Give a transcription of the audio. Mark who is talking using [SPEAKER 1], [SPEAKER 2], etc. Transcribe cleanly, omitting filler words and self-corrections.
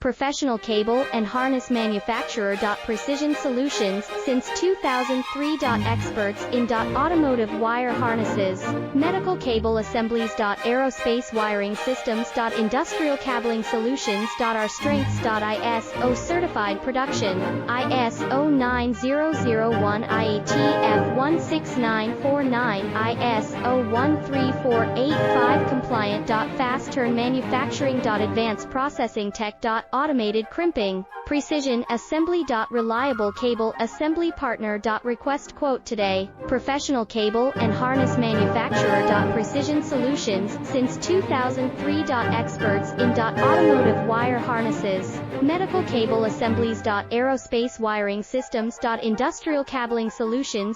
[SPEAKER 1] Professional cable and harness manufacturer. Precision Solutions, since 2003. Experts in automotive wire harnesses, medical cable assemblies. Aerospace wiring systems. Industrial cabling solutions. Our strengths. ISO certified production, ISO 9001 IATF 16949, ISO 13485 compliant. Fast turn manufacturing. Advanced processing tech. Automated crimping, precision assembly. Reliable cable assembly partner. Request quote today. Professional cable and harness manufacturer. Precision Solutions, since 2003. Experts in automotive wire harnesses, medical cable assemblies. Aerospace wiring systems. Industrial cabling solutions.